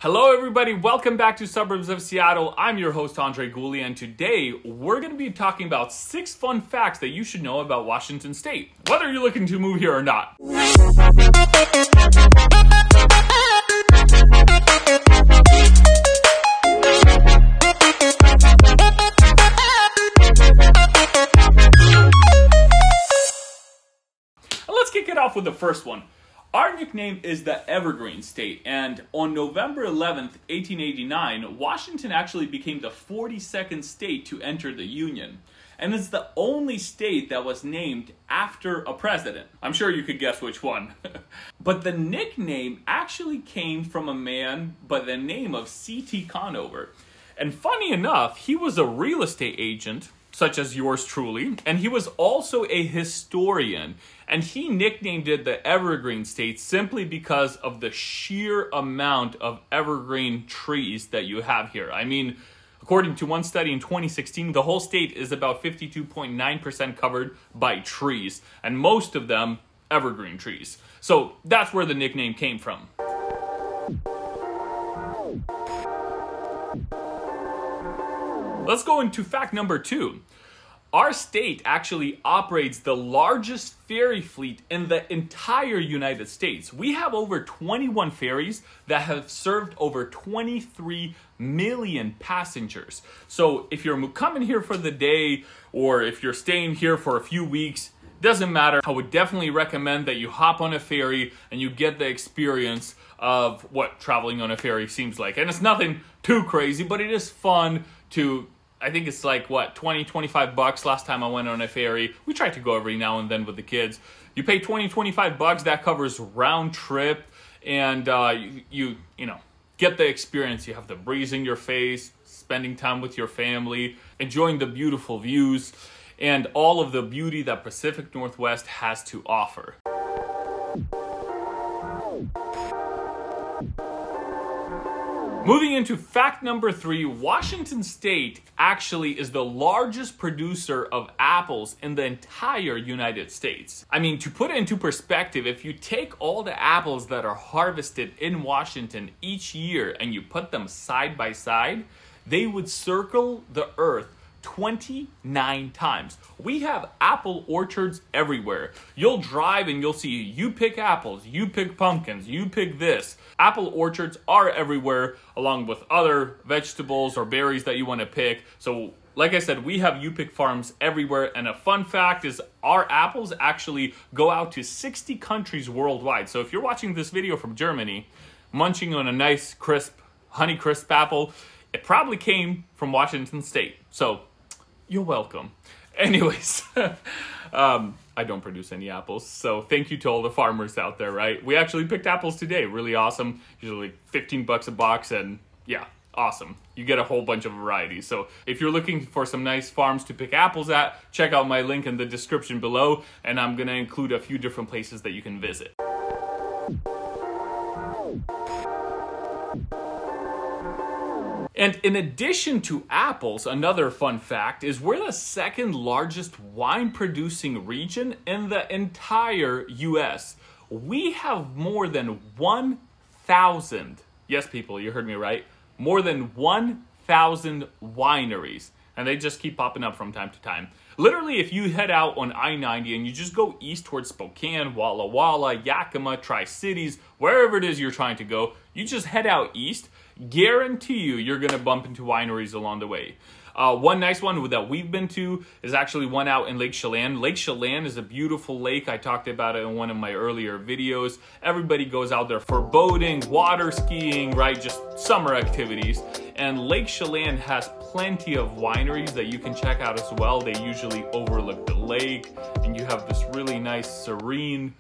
Hello everybody, welcome back to Suburbs of Seattle. I'm your host Andrey Gulyy, and today we're going to be talking about 6 fun facts that you should know about Washington State, whether you're looking to move here or not. Let's kick it off with the first one. Our nickname is the Evergreen State, and on November 11th, 1889, Washington actually became the 42nd state to enter the Union. And it's the only state that was named after a president. I'm sure you could guess which one. But the nickname actually came from a man by the name of C.T. Conover. And funny enough, he was a real estate agent, such as yours truly, and he was also a historian, and he nicknamed it the Evergreen State simply because of the sheer amount of evergreen trees that you have here. I mean, according to one study in 2016, the whole state is about 52.9% covered by trees, and most of them evergreen trees. So that's where the nickname came from. Let's go into fact number 2. Our state actually operates the largest ferry fleet in the entire United States. We have over 21 ferries that have served over 23 million passengers. So if you're coming here for the day or if you're staying here for a few weeks, doesn't matter. I would definitely recommend that you hop on a ferry and you get the experience of what traveling on a ferry seems like. And it's nothing too crazy, but it is fun to, I think it's like, what, 20, 25 bucks last time I went on a ferry. We try to go every now and then with the kids. You pay 20, 25 bucks, that covers round trip, and you know, get the experience. You have the breeze in your face, spending time with your family, enjoying the beautiful views, and all of the beauty that Pacific Northwest has to offer. Moving into fact number 3, Washington State actually is the largest producer of apples in the entire United States. I mean, to put it into perspective, if you take all the apples that are harvested in Washington each year and you put them side by side, they would circle the earth 29 times. We have apple orchards everywhere. You'll drive and you'll see, you pick apples, you pick pumpkins, you pick this. Apple orchards are everywhere, along with other vegetables or berries that you want to pick. So like I said, we have you pick farms everywhere. And a fun fact is our apples actually go out to 60 countries worldwide. So if you're watching this video from Germany, munching on a nice crisp honey crisp apple, it probably came from Washington State. So you're welcome. Anyways, I don't produce any apples, so thank you to all the farmers out there, right? We actually picked apples today, really awesome. Usually 15 bucks a box, and yeah, awesome. You get a whole bunch of varieties. So if you're looking for some nice farms to pick apples at, check out my link in the description below, and I'm gonna include a few different places that you can visit. And in addition to apples, another fun fact is we're the second largest wine producing region in the entire US. We have more than 1,000, yes people, you heard me right, more than 1,000 wineries. And they just keep popping up from time to time. Literally, if you head out on I-90 and you just go east towards Spokane, Walla Walla, Yakima, Tri-Cities, wherever it is you're trying to go, you just head out east. Guarantee you're going to bump into wineries along the way. One nice one that we've been to is actually one out in Lake CHELAN. Lake CHELAN is a beautiful lake. I talked about it in one of my earlier videos. Everybody goes out there for boating, water skiing, right? Just summer activities. And Lake CHELAN has plenty of wineries that you can check out as well. They usually overlook the lake, and you have this really nice serene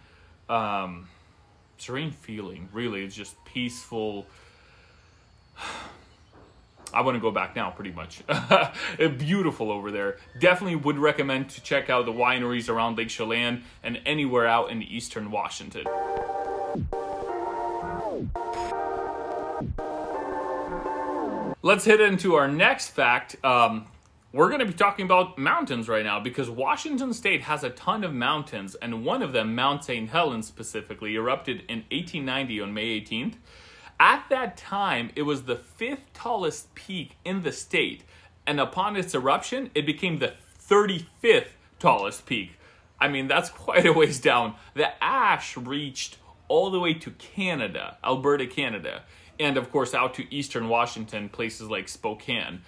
feeling. Really, it's just peaceful. I want to go back now, pretty much. Beautiful over there. Definitely would recommend to check out the wineries around Lake CHELAN and anywhere out in eastern Washington. Let's hit into our next fact. We're going to be talking about mountains right now because Washington State has a ton of mountains, and one of them, Mount St. Helens specifically, erupted in 1890 on May 18th. At that time, it was the 5th tallest peak in the state, and upon its eruption, it became the 35th tallest peak. I mean, that's quite a ways down. The ash reached all the way to Canada, Alberta, Canada, and of course out to eastern Washington, places like Spokane.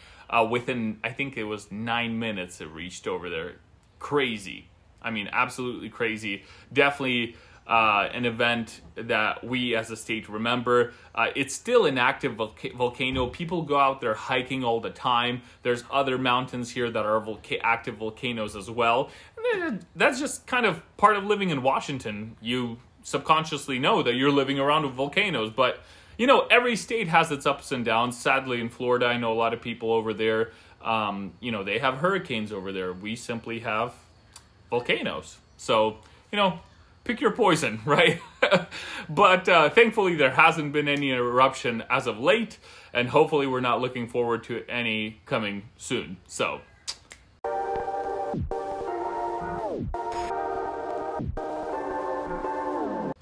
Within, I think it was 9 minutes it reached over there. Crazy. I mean, absolutely crazy. Definitely an event that we as a state remember. It's still an active volcano. People go out there hiking all the time. There's other mountains here that are active volcanoes as well. And that's just kind of part of living in Washington. You subconsciously know that you're living around with volcanoes, but you know, every state has its ups and downs. Sadly, in Florida, I know a lot of people over there, you know, they have hurricanes over there. We simply have volcanoes. So, you know, pick your poison, right? But thankfully, there hasn't been any eruption as of late, and hopefully we're not looking forward to any coming soon.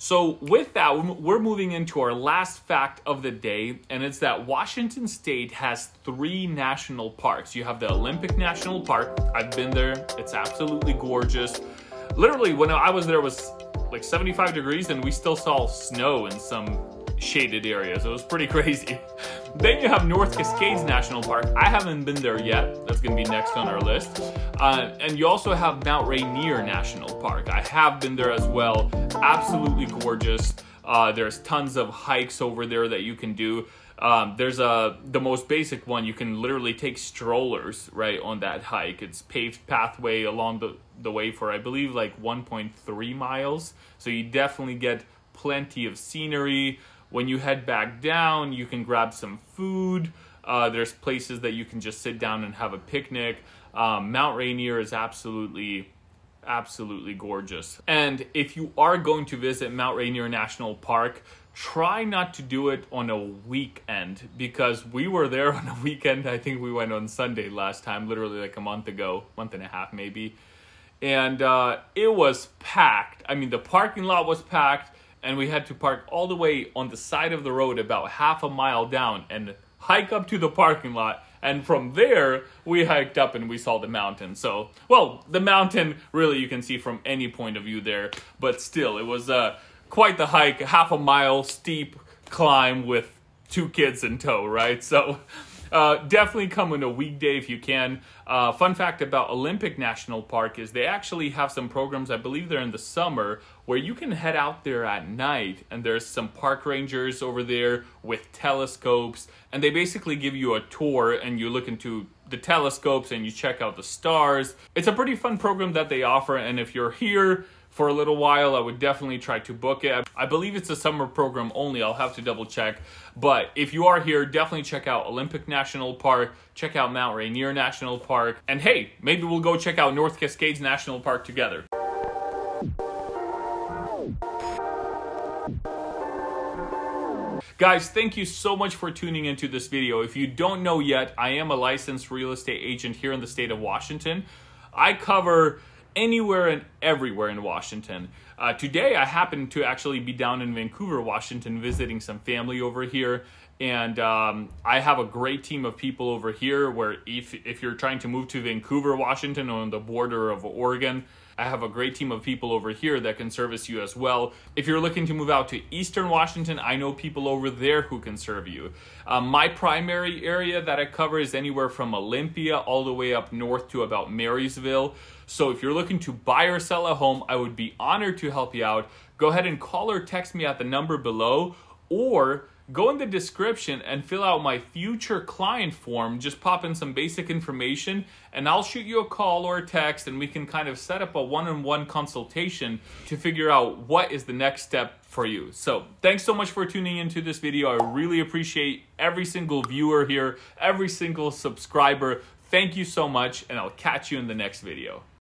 So with that, we're moving into our last fact of the day, and it's that Washington State has 3 national parks. You have the Olympic National Park. I've been there. It's absolutely gorgeous. Literally, when I was there, it was like 75 degrees, and we still saw snow in some shaded areas. It was pretty crazy. Then you have North Cascades National Park. I haven't been there yet. That's going to be next on our list. And you also have Mount Rainier National Park. I have been there as well. Absolutely gorgeous. There's tons of hikes over there that you can do. There's the most basic one. You can literally take strollers right on that hike. It's paved pathway along the way for, I believe, like 1.3 miles. So you definitely get plenty of scenery. When you head back down, you can grab some food. There's places that you can just sit down and have a picnic. Mount Rainier is absolutely gorgeous. And if you are going to visit Mount Rainier National Park, try not to do it on a weekend, because we were there on a weekend. I think we went on Sunday last time, literally like a month ago, month and a half maybe. And it was packed. I mean, the parking lot was packed, and we had to park all the way on the side of the road about half a mile down and hike up to the parking lot. And from there, we hiked up and we saw the mountain. So, well, the mountain, really, you can see from any point of view there. But still, it was quite the hike, half a mile steep climb with 2 kids in tow, right? So, definitely come on a weekday if you can. Fun fact about Olympic National Park is they actually have some programs, I believe they're in the summer, where you can head out there at night, and there's some park rangers over there with telescopes, and they basically give you a tour, and you look into the telescopes and you check out the stars. It's a pretty fun program that they offer, and if you're here for a little while, I would definitely try to book it. I believe it's a summer program only. I'll have to double check. But if you are here, definitely check out Olympic National Park, check out Mount Rainier National Park, and hey, maybe we'll go check out North Cascades National Park together. Guys, thank you so much for tuning into this video. If you don't know yet, I am a licensed real estate agent here in the state of Washington. I cover anywhere and everywhere in Washington. Today, I happen to actually be down in Vancouver, Washington, visiting some family over here. And I have a great team of people over here where if you're trying to move to Vancouver, Washington, on the border of Oregon, I have a great team of people over here that can service you as well. If you're looking to move out to Eastern Washington, I know people over there who can serve you. My primary area that I cover is anywhere from Olympia all the way up north to about Marysville. So if you're looking to buy or sell a home, I would be honored to help you out. Go ahead and call or text me at the number below, or go in the description and fill out my future client form. Just pop in some basic information and I'll shoot you a call or a text, and we can kind of set up a one-on-one consultation to figure out what is the next step for you. So thanks so much for tuning into this video. I really appreciate every single viewer here, every single subscriber. Thank you so much, and I'll catch you in the next video.